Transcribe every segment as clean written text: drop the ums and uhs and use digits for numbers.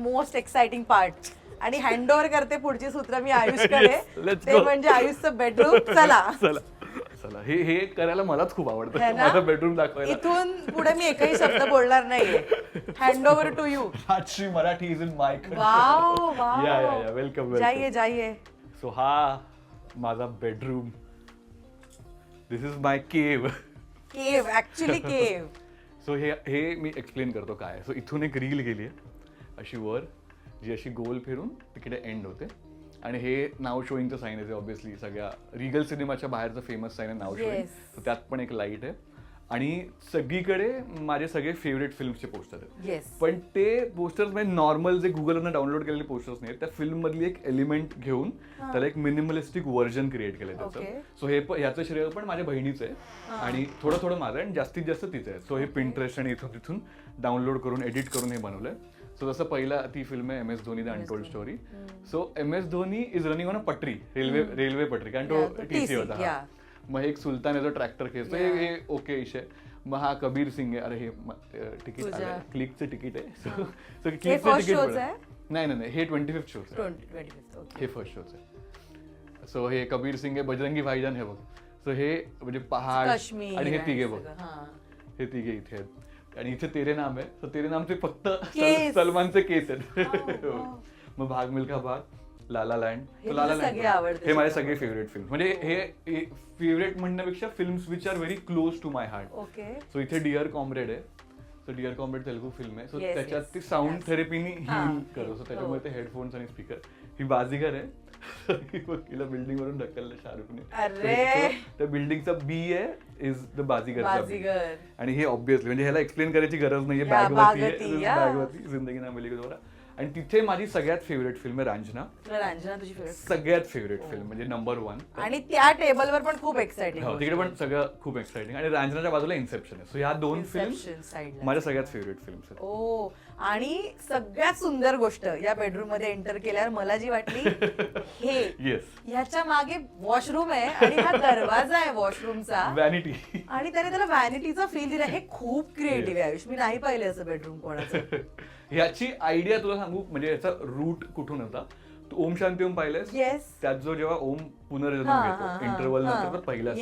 Most exciting part आणि handover करते पुढची सूत्र मी आयुषकडे ते म्हणजे आयुषचं बेडरूम. चला चला चला हे करायला मलाच खूप आवडतं है ना? माझा बेडरूम दाखवायला. इथून पुढे मी एकही शब्द बोलणार नाहीये. Handover to you. Rajshri Marathi is in my wow wow. या वेलकम. जाइए जाइए. सो हा माझा बेडरूम. दिस इज माय केव. केव ऍक्च्युअली केव. सो हे मी एक्सप्लेन करतो काय. सो इथून एक रील गेली आहे अशी वर जी अशी गोल फिरून तिकडे एंड होते आणि हे नाव शोईंगचं साईन आहे ऑब्व्हियसली सगळ्या रिगल सिनेमाच्या बाहेरचं फेमस साईन आहे नाव शोईंग. सो त्यात पण एक लाईट आहे आणि सगळीकडे माझे सगळे फेवरेट फिल्मचे पोस्टर आहेत. पण ते पोस्टर्स म्हणजे नॉर्मल जे गुगलवरनं डाउनलोड केलेले पोस्टर्स नाही, त्या फिल्म मधली एक एलिमेंट घेऊन त्याला एक मिनिमलिस्टिक व्हर्जन क्रिएट केलंय त्याचं. सो ह्याचं श्रेय पण माझ्या बहिणीचं आहे आणि थोडं माझं आहे आणि जास्तीत जास्त तिचं आहे. सो हे पिंटरेस्ट आणि इथून तिथून डाउनलोड करून एडिट करून हे बनवलंय. सो जसं पहिला ती फिल्म आहे MS Dhoni the untold story. So MS Dhoni is running on a पटरी, रेल्वे पटरी, कारण तो TC होता. मग एक सुलतान आहे जो ट्रॅक्टर खेचतो, हे ओके इशे. मग हा कबीर सिंग आहे. अरे हे तिकीट क्लिकचं तिकीट आहे. सो क्लिकचं तिकीट नाही हे 25th शोचं आहे. हे फर्स्ट शोचं आहे. सो हे कबीर सिंग आहे. बजरंगी भाईजान हे बघ. सो हे म्हणजे पहाड आणि हे तिघे बघ, हे तिघे इथे आहेत. आणि इथे तेरे नाम आहे. तर तेरे नामचे फक्त सलमानचे केस आहेत. मग भाग मिल्खा भाग, लाला लँड. हे माझे सगळे फेवरेट फिल्म. म्हणजे हे फेवरेट म्हणण्यापेक्षा films which are very close to my heart. So इथे डिअर कॉम्रेड आहे. So dear comrade Telugu film आहे. सो त्याच्यात ती साऊंड थेरपीनी हील करतो. सो त्याच्यामुळे ते हेडफोन्स आणि स्पीकर. ही बाजीगर आहे. हिला बिल्डिंग वरून ढकललं शाहरुखने. त्या बिल्डिंगचा बी आहे इज द बाजीगर. आणि हे ऑब्व्हियसली म्हणजे ह्याला एक्सप्लेन करायची गरज नाहीये. बॅगवरती जिंदगी ना मिलेगी दोबारा. आणि तिथे माझी सगळ्यात फेवरेट फिल्म आहे रांझना. तुझी फेवरेट सगळ्यात फेवरेट फिल्म म्हणजे नंबर 1. आणि त्या टेबलवर पण खूप एक्साइटिंग. तिकडे पण सगळं खूप एक्साइटिंग. आणि रांझनाच्या बाजूला इन्सेप्शन आहे. सो ह्या दोन फिल्म माझ्या सगळ्यात फेवरेट फिल्म्स आहेत. ओ आणि सगळ्यात सुंदर गोष्ट या बेडरूम मध्ये एंटर केल्यावर मला जी वाटली हे ह्याच्या मागे वॉशरूम आहे आणि हा दरवाजा आहे वॉशरूमचा. व्हॅनिटी. आणि त्याला व्हॅनिटीचा फील दिला. हे खूप क्रिएटिव्ह आहे आयुष. मी नाही पाहिले असं बेडरूम कोणाचं. ह्याची आयडिया तुला सांगू म्हणजे याचा रूट कुठून होता. तू ओम शांती ओम पाहिलंस. त्यात जो जेव्हा ओम पुनर्जन्म घेतो इंटरव्हल नंतर पहिला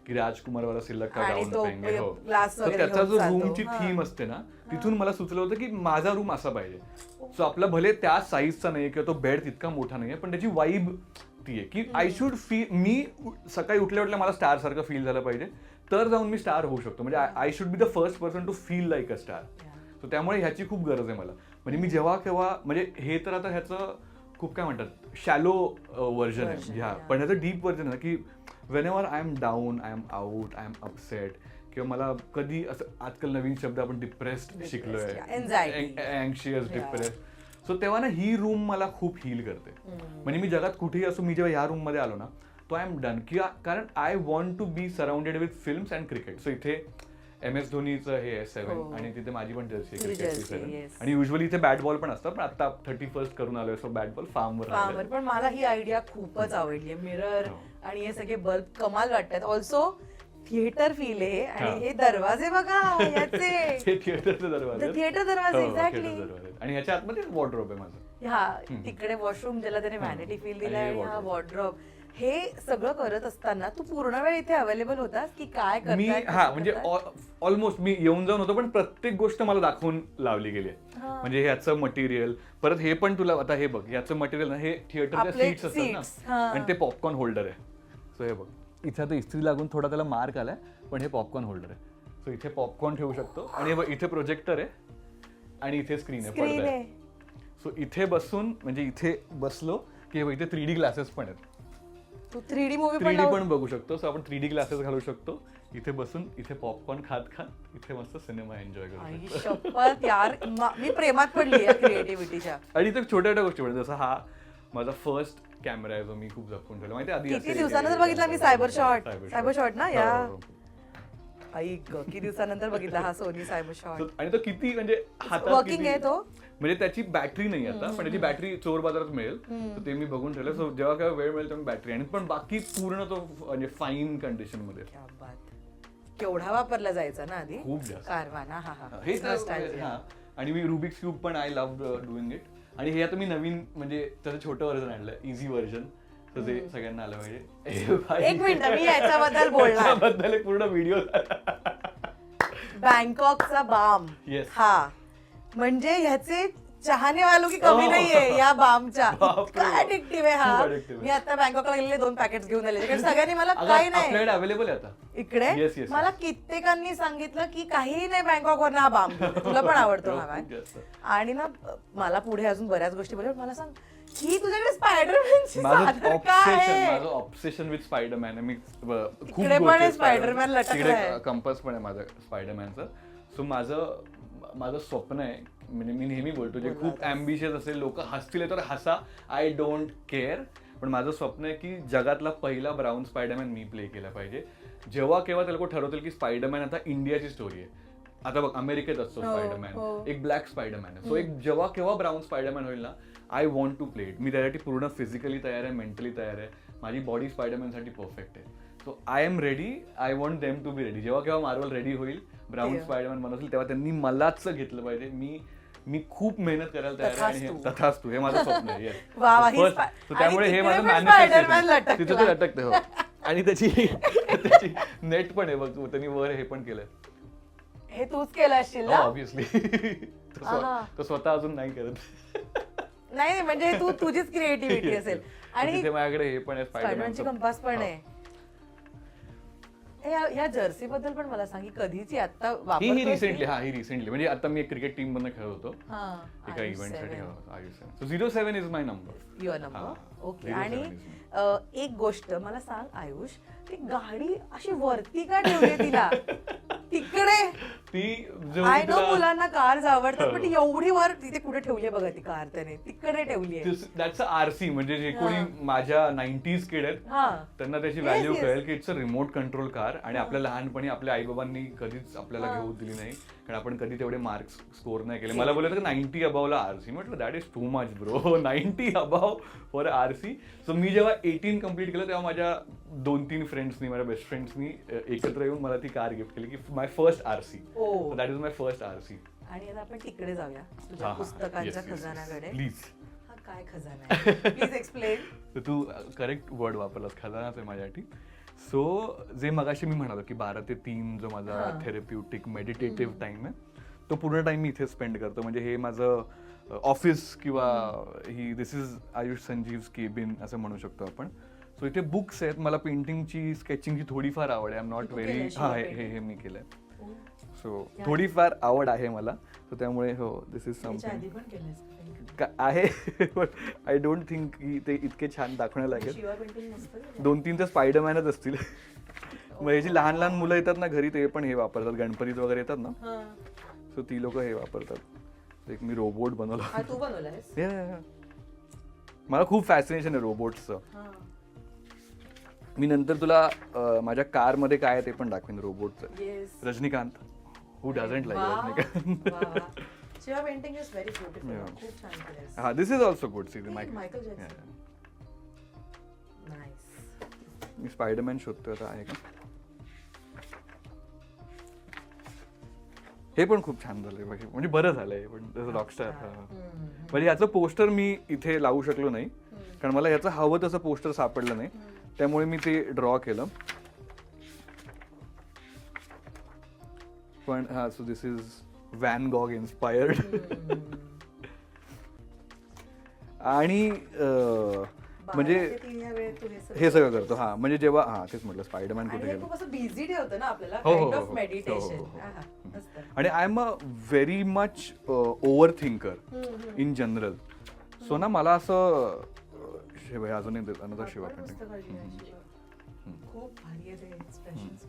की राजकुमार वाला सिल्लक का गाऊन पहेंगे. हो. तर त्याचा जो रूमची थीम असते ना, तिथून मला सुचलं होतं की माझा रूम असा पाहिजे. सो आपला भले त्या साईजचा नाहीये किंवा तो बेड तितका मोठा नाहीये, पण त्याची वाईब ती आहे की आय शुड फील. मी सकाळी उठल्या मला स्टार सारखं फील झालं पाहिजे, तर जाऊन मी स्टार होऊ शकतो. म्हणजे I should be the first person to feel like a star. So त्यामुळे ह्याची खूप गरज आहे मला. म्हणजे मी जेव्हा केव्हा म्हणजे हे तर आता ह्याचं खूप काय म्हणतात शॅलो व्हर्जन आहे ह्या, पण ह्याचं डीप व्हर्जन आहे की whenever I am down, I am out, I am upset किंवा मला कधी असं आजकाल नवीन शब्द आपण डिप्रेस्ड शिकलोय, अँक्शियस, डिप्रेस्ड. सो तेव्हा ना ही रूम मला खूप हील करते. म्हणजे मी जगात कुठेही असो, मी जेव्हा ह्या रूम मध्ये आलो ना तो आय एम डन. किंवा कारण I want to be surrounded with films and cricket. So इथे MS धोनीचं हे आहे 7 आणि तिथे माझी पण जर्सी आहे क्रिकेटची 7. आणि युजली इथे बॅट बॉल पण असतात, पण आता 31st करून आलोय. सो बॅट बॉल फार्मवर. पण मला ही आयडिया खूपच आवडली. मिरर आणि हे सगळे बल्ब कमाल वाटतात. ऑल्सो थिएटर फील आहे. आणि हे दरवाजे बघा याचे थिएटरचे दरवाजे. थिएटर दरवाजे एक्झॅक्टली. आणि ह्याच्या आतमध्ये वॉर्डरोब आहे माझं. हा तिकडे वॉशरूम ज्याला त्याने व्हॅनिटी फील दिलाय. हा वॉर्डरोब. हे सगळं करत असताना तू पूर्ण वेळ इथे अवेलेबल होतास की काय करताय? मी म्हणजे ऑलमोस्ट मी येऊन जाऊन होतो, पण प्रत्येक गोष्ट मला दाखवून लावली गेली. म्हणजे ह्याचं मटेरियल परत हे पण तुला आता हे बघ ह्याचं मटेरियल ना, हे थिएटरच्या सीट्स असतात ना आणि ते पॉपकॉर्न होल्डर आहे. सो हे बघ इथे आता इस्त्री लागून थोडा त्याला मार्क आलाय, पण हे पॉपकॉर्न होल्डर आहे. सो इथे पॉपकॉर्न ठेवू शकतो. आणि इथे प्रोजेक्टर आहे आणि इथे स्क्रीन आहे, पडदा आहे. सो इथे बसून म्हणजे इथे बसलो की इथे 3D ग्लासेस पण आहेत. तू 3D मूवी पण बघू शकतो. सो आपण 3D ग्लासेस घालू शकतो. इथे बसून इथे पॉपकॉर्न खात इथे मस्त सिनेमा एन्जॉय करू शकतो. यार मी प्रेमात पडली या क्रिएटिव्हिटीच्या. आणि इथे छोट्या छोट्या गोष्टी म्हणजे जसं हा माझा फर्स्ट कॅमेरा आहे जो मी खूप जपून ठेवला. माहिती आधी किती दिवसानंतर बघितला मी सायबर शॉट ना या ऐक किती दिवसानंतर बघितला हा सोनी सायबर शॉट. आणि तो किती म्हणजे वर्किंग आहे तो. म्हणजे त्याची बॅटरी नाही आता, पण त्याची बॅटरी चोर बाजारात मिळेल. तर ते मी बघून ठेवलं. सो जेव्हा केव्हा वेळ मिळेल तेव्हा बॅटरी. आणि पण बाकी पूर्ण तो म्हणजे फाईन कंडिशन मध्ये. केवढा वापरला जायचा ना आधी. खूप जास्त कारवाना. हे आणि मी रुबिक्स क्यूब पण आय लव्ह डुईंग इट. आणि हे आता मी नवीन म्हणजे त्याचं छोटं व्हर्जन आणलं, इझी व्हर्जन, तर ते सगळ्यांना आलं पाहिजे. एक मिनिट, मी याच्याबद्दल बोलणार. याच्याबद्दल एक पूर्ण व्हिडिओ. बँकॉकचा balm, Yes. हा म्हणजे ह्याचे चाहने वालो की कमी नाहीये या बामच्या. बापरे. इतका ऍडिक्टिव्ह आहे खूप हा. addictive आहे. मी आता बँकॉकला गेलेले 2 पॅकेट घेऊन आले, कारण सगळ्यांनी मला अगं, काही नाही आपल्याकडे अवेलेबल आहे आता. इकडे. Yes, yes, मला कित्येकांनी सांगितलं की काहीही नाही बँकॉक वर हा बाम घेऊन, तुला पण आवडतो हा खूप बॅग. जास्त. आणि ना मला पुढे अजून बऱ्याच गोष्टी बोलल्या, मला सांग ही तुझ्याकडे स्पायडरमॅनची माझं काय ऑब्सेशन विथ स्पायडरमॅन आहे. मी खूप इकडे पण आहे Spider-Man लटकलाय. कंपस पण आहे माझं स्पायडरमॅनचं. सो माझं स्वप्न आहे, म्हणजे मी नेहमी बोलतो, जे खूप ॲम्बिशियस असेल, लोक हसतील तर हसा, आय डोंट केअर, पण माझं स्वप्न आहे की जगातला पहिला ब्राऊन स्पायडरमॅन मी प्ले केला पाहिजे. जेव्हा केव्हा ते लोक ठरवतील की स्पायडरमॅन आता इंडियाची स्टोरी आहे. आता बघ, अमेरिकेत असतो स्पायडरमॅन, एक ब्लॅक स्पायडरमॅन आहे. सो एक जेव्हा केव्हा ब्राऊन स्पायडरमॅन होईल ना, I want to play it. मी त्यासाठी पूर्ण फिजिकली तयार आहे, मेंटली तयार आहे. माझी बॉडी स्पायडरमॅनसाठी परफेक्ट आहे. So I am ready, I want them to be ready. जेव्हा केव्हा मार्वल रेडी होईल, ब्राऊन स्पायडरमॅन बनवतील, तेव्हा त्यांनी मलाच घेतलं पाहिजे. मी खूप मेहनत करायला तयार आहे, आणि तथास्तु, हे माझं स्वप्न आहे. Yes. So त्यामुळे हे माझं मॅनिफेस्टेशन तिथं ते लटकते. हो, आणि त्याची नेट पण आहे बघ, त्यांनी वर हे पण केलंय. हे तूच केलं असशील ना? ऑब्विसली. तो स्वतः अजून नाही करत. नाही म्हणजे तू तुझीच क्रिएटिव्हिटी असेल. आणि तिथे माझ्याकडे हे पण आहे, स्पायडरमॅनची कंपास पण आहे. ह्या जर्सी बद्दल पण मला सांग, कधीची आता ही रिसेंटली म्हणजे आता मी एक क्रिकेट टीम मधून खेळत होतो एका इव्हेंटसाठी. So 07 is my number. Your number. Okay. आणि एक गोष्ट मला सांग आयुष, ती गाडी अशी वरती का ठेवली तिला तिकडे? ती आय नो मुलांना कार्स आवडतात, पण एवढी वर तिथे कुठे ठेवली आहे बघा ती कार, त्याने तिकडे ठेवली आहे. That's RC. म्हणजे जे कोणी माझ्या 90s किड आहेत त्यांना त्याची व्हॅल्यू कळेल की it's a remote control car. आणि आपल्या लहानपणी आपल्या आई बाबांनी कधीच आपल्याला घेऊ दिली नाही, कारण आपण कधी तेवढे मार्क्स स्कोर नाही केले. मला बोलत 90 अबावला आरसी. म्हटलं that is too much bro, 90 above for RC. So मी जेव्हा 18 कम्प्लीट केलं तेव्हा माझ्या 2-3 फ्रेंड्सनी, माझ्या बेस्ट फ्रेंड्सनी एकत्र येऊन मला ती कार गिफ्ट केली की my first RC. That is my first RC. आणि आता आपण तिकडे जाऊया तुझ्या पुस्तकांच्या खजानाकडे. प्लीज. हा काय खजाना आहे, प्लीज एक्सप्लेन. तू करेक्ट वर्ड वापरलास, खजानाच आहे माझ्यासाठी. सो जे मगाशी मी म्हणालो की 12 ते 3 जो माझा थेरप्युटिक मेडिटेटिव्ह टाइम आहे, तो पूर्ण टाइम मी इथे स्पेंड करतो. म्हणजे हे माझं ऑफिस किंवा दिस इज आयुष संजीव्स केबिन असं म्हणू शकतो आपण. सो इथे बुक्स आहेत. मला पेंटिंगची, स्केचिंगची थोडीफार आवड आहे. आय एम नॉट व्हेरी, हे मी केलंय. सो थोडीफार आवड आहे मला. सो त्यामुळे हो, दिस इज समथिंग आहे. बट आय डोंट थिंक की ते इतके छान दाखवण्या लागेल. 2-3 तर स्पायडरमॅनच असतील. मग हे जी लहान लहान मुलं येतात ना घरी, ते पण हे वापरतात. गणपतीत वगैरे येतात ना, सो ती लोक हे वापरतात. एक मी रोबोट बनवला. तू बनवलायस? मला खूप फॅसिनेशन आहे रोबोट्सचं. मी नंतर तुला माझ्या कार मध्ये काय आहे ते पण दाखवेन रोबोटचं. Rajinikanth, who doesn't like Rajinikanth. Your painting is very beautiful. खूप छान केलंयस. हा, this is also good. See, Michael Jackson. Nice. Me Spiderman शोधतोय आता, आहे का? हे पण खूप छान झालंय, म्हणजे बरं झालंय. पण रॉकस्टार. म्हणजे याचं पोस्टर मी इथे लावू शकलो नाही, कारण मला याचं हवं तसं पोस्टर सापडलं नाही. त्यामुळे मी ते ड्रॉ केलं. पण हा, so this is van Gogh inspired. आणि म्हणजे हे सगळं करतो. हा, म्हणजे जेव्हा तेच म्हटलं स्पायडरमॅन कुठे गेलो. बिझी ठेवतं ना आपल्याला, हो, काइंड हो, ऑफ हो. मेडिटेशन. आणि I am a very much over thinker in general. So ना मला असं अजून अनदर शिवा खूप भारी आहे ते एक्सप्रेशन्स.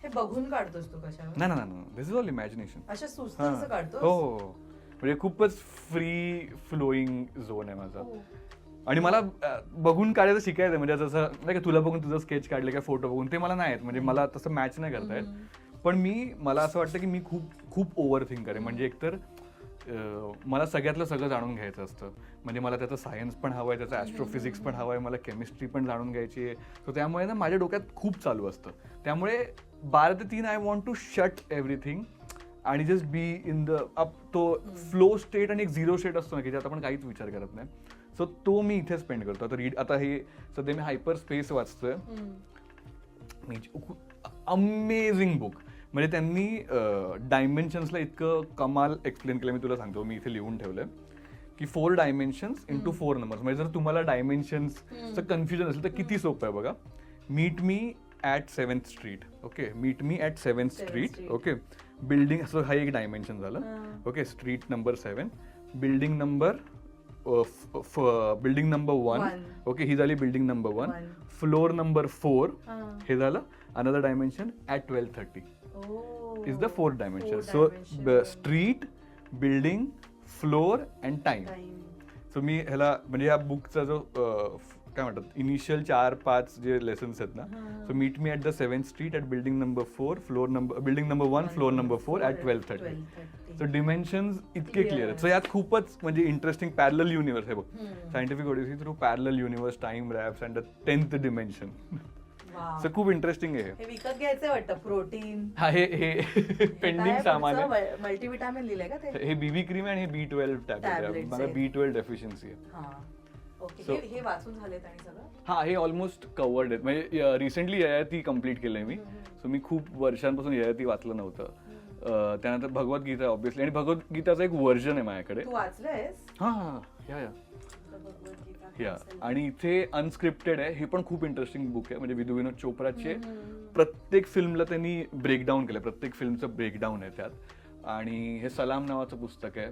हे बघून काढतोस तू कशावर? नाही, दिस इज ऑल इमॅजिनेशन. अशा सुचतं काढतोस? हो, म्हणजे खूपच फ्री फ्लोईंग झोन आहे माझा. आणि मला बघून काढायचं शिकायचं. म्हणजे जसं नाही का, तुला बघून तुझं स्केच काढलं किंवा फोटो बघून ते मला नाही येत. म्हणजे मला तसं मॅच नाही करता येत. पण मला असं वाटतं की मी खूप ओव्हर थिंकर आहे. म्हणजे एकतर मला सगळ्यातलं सगळं जाणून घ्यायचं असतं. म्हणजे मला त्याचं सायन्स पण हवं आहे, त्याचं ॲस्ट्रोफिजिक्स पण हवं आहे, मला केमिस्ट्री पण जाणून घ्यायची आहे. सो त्यामुळे ना माझ्या डोक्यात खूप चालू असतं. त्यामुळे 12 ते 3 I want to shut everything आणि जस्ट बी इन द तो फ्लो स्टेट आणि एक झिरो स्टेट असतो ना की ज्यात आपण काहीच विचार करत नाही. सो तो मी इथे स्पेंड करतो. आता हे सध्या मी हायपर स्पेस वाचतोय. Amazing book. म्हणजे त्यांनी डायमेन्शन्सला इतकं कमाल एक्सप्लेन केलं. मी तुला सांगतो, मी इथे लिहून ठेवलंय की 4 डायमेन्शन्स इंटू 4 नंबर्स. म्हणजे जर तुम्हाला डायमेन्शन्सचं कन्फ्युजन असेल तर किती सोपं आहे बघा. Meet me at 7th street. Okay, meet me at 7th street. Okay, building, असं हा एक डायमेन्शन झालं. Okay, street number 7, building number 1. Okay, ही झाली बिल्डिंग नंबर 1. फ्लोर नंबर 4 हे झालं another dimension at 12:30 is the 4th dimension. So street, building, floor and time. So मी ह्याला म्हणजे या बुकचा जो काय म्हणतात इनिशियल 4-5 जे लेसन्स आहेत ना. So meet me at the 7th street at building number 4, building number 1, floor number 4 at 12:30. So dimensions इतके क्लिअर आहेत. सो यात खूपच म्हणजे इंटरेस्टिंग पॅरलल युनिव्हर्स आहे बघ. Scientific odyssey through parallel universe, time warps and the 10th dimension. So खूप interesting आहे. हे विकत घ्यायचं वाटतं. प्रोटीन, हा हे पेंडिंग सामान आहे. मल्टीविटामिन लिहिलंय का ते? हे बीबी क्रीम आहे आणि हे B12 टॅबलेट. मला B12 डेफिशियन्सी आहे. ओके, हे वाचून झालेत आणि सगळं. हा, हे ऑलमोस्ट कवर्ड आहेत. म्हणजे रिसेंटली ययाती कम्प्लीट केलंय मी. सो मी खूप वर्षांपासून ययाती वाचलं नव्हतं. त्यानंतर भगवद्गीता ऑब्व्हियसली, आणि भगवद्गीताचं एक व्हर्जन आहे माझ्याकडे. तू वाचलंयस? हा, या आणि इथे अनस्क्रिप्टेड आहे. हे पण खूप इंटरेस्टिंग बुक आहे. म्हणजे विधू विनोद चोप्राचे प्रत्येक फिल्मला त्यांनी ब्रेकडाऊन केलं. प्रत्येक फिल्मचं ब्रेकडाऊन आहे त्यात. आणि हे सलाम नावाचं पुस्तक आहे.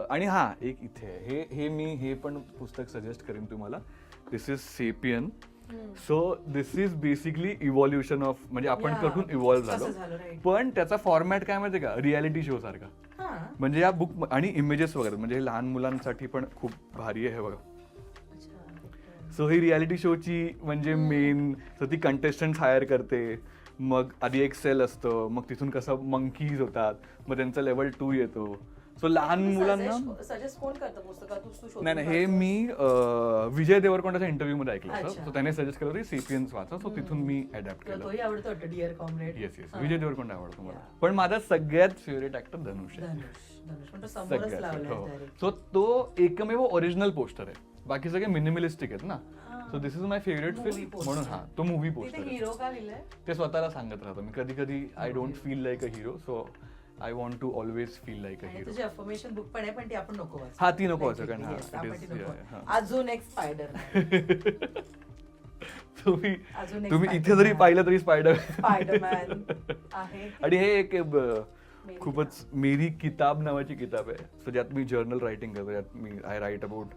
आणि हा एक इथे हे मी हे पण पुस्तक सजेस्ट करेन तुम्हाला. This is Sapien. So this is basically evolution of, म्हणजे आपण कुठून इव्हॉल्व्ह झालो. पण त्याचा फॉर्मॅट काय माहितीये का, रियालिटी शो सारखा. म्हणजे या बुक आणि इमेजेस वगैरे, म्हणजे हे लहान मुलांसाठी पण खूप भारी आहे. हे बघा. सो ही रियालिटी शोची म्हणजे मेन, सो ती कंटेस्टंट हायर करते. मग आधी एक सेल असतं, मग तिथून कसं मंकीज होतात, मग त्यांचा लेवल 2 येतो. सो लहान मुलांना सजेस्ट कोण करतं पुस्तकात? नाही, हे मी विजय देवरकोंडाच्या इंटरव्ह्यू मध्ये ऐकलं होतं. सो त्याने सजेस्ट केलं होतं सेपियन्स वाचा. सो तिथून मी अडॅप्ट केलं. तोही आवडतो वाटतं, dear comrade. Yes, Vijay Deverakonda आवडतो मला. पण माझा सगळ्यात फेवरेट ऍक्टर धनुष आहे. सो तो एकमेव ओरिजिनल पोस्टर आहे. बाकी सगळे मिनिमलिस्टिक आहेत ना. So this is my favourite film म्हणून हा तो मूवी पोस्टर आहे. हिरो का लिहिलंय ते स्वतःला सांगत राहतो मी कधी कधी. I don't feel like a hero, so I want to always feel like a hero. तुझी अफर्मेशन बुक पण आहे, पण ती आपण नको वाचू. हा, ती नको वाचू कारण अजून एक स्पायडर. तुम्ही इथे जरी पाहिलं तरी स्पायडरमॅन आहे. आणि हे एक खूपच मेरी किताब नावाची किताब आहे. सो ज्यात मी जर्नल रायटिंग करतो. ज्यात मी I write about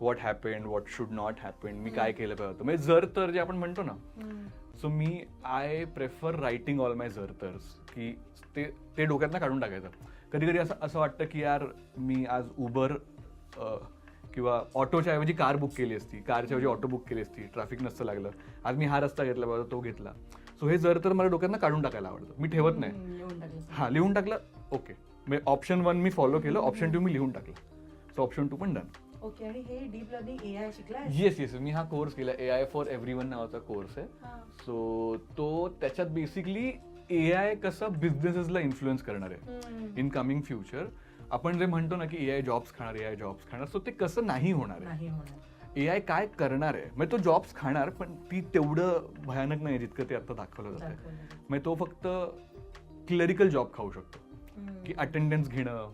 what happened, what should not happened, मी काय केलं पाहिजे. म्हणजे जर तर जे आपण म्हणतो ना. सो मी I prefer writing all my जर तरस, की ते डोक्यातनं काढून टाकायचं. कधी कधी असं वाटतं की यार मी आज उबर किंवा ऑटोच्या ऐवजी कार बुक केली असती, कारच्या ऐवजी ऑटो बुक केली असती, ट्रॅफिक नसतं लागलं, आज मी हा रस्ता घेतला पाहिजे, तो घेतला. सो हे जर तर मला डोक्यातनं काढून टाकायला आवडतं. मी ठेवत नाही. हा, लिहून टाकलं, ओके. म्हणजे ऑप्शन 1 मी फॉलो केलं, ऑप्शन 2 मी लिहून टाकलं. सो ऑप्शन 2 पण डन. ओके. आणि हे डीप लर्निंग AI शिकलाय? येस, मी हा कोर्स केला. AI फॉर एव्हरीवन नावाचा कोर्स आहे. सो तो त्याच्यात बेसिकली AI कसं बिझनेसेसला इन्फ्लुएन्स करणार आहे इन कमिंग फ्युचर. आपण जे म्हणतो ना की AI जॉब्स खाणार, सो ते कसं नाही होणार आहे. AI काय करणार आहे, म्हणजे तो जॉब्स खाणार, पण ती तेवढं भयानक नाही जितकं ते आता दाखवलं जात आहे. म्हणजे तो फक्त क्लरिकल जॉब खाऊ शकतो, की अटेंडन्स घेणं,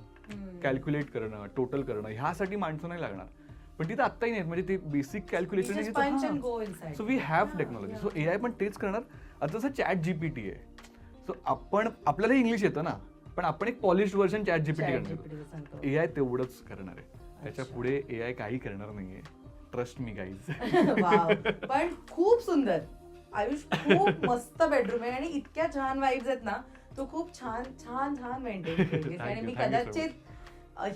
कॅल्क्युलेट करणं, टोटल करणं, ह्यासाठी माणसं नाही लागणार. पण तिथं आत्ताही नाही, म्हणजे ते basic calculation. So we have technology. So AI पण तेच करणार. आता जसं ChatGPT आहे. सो आपल्याला इंग्लिश येतं ना, पण आपण एक पॉलिश व्हर्जन ChatGPT करणार. AI तेवढंच करणार आहे. त्याच्या पुढे AI काही करणार नाहीये. Trust me guys. पण खूप सुंदर आयुष, खूप मस्त बेडरूम आहे आणि इतक्या छान वाईब्स आहेत ना. तू खूप छान छान छान मेंटेन केलीस आणि मी कदाचित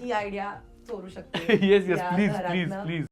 ही आयडिया चोरू शकते. Yes, please.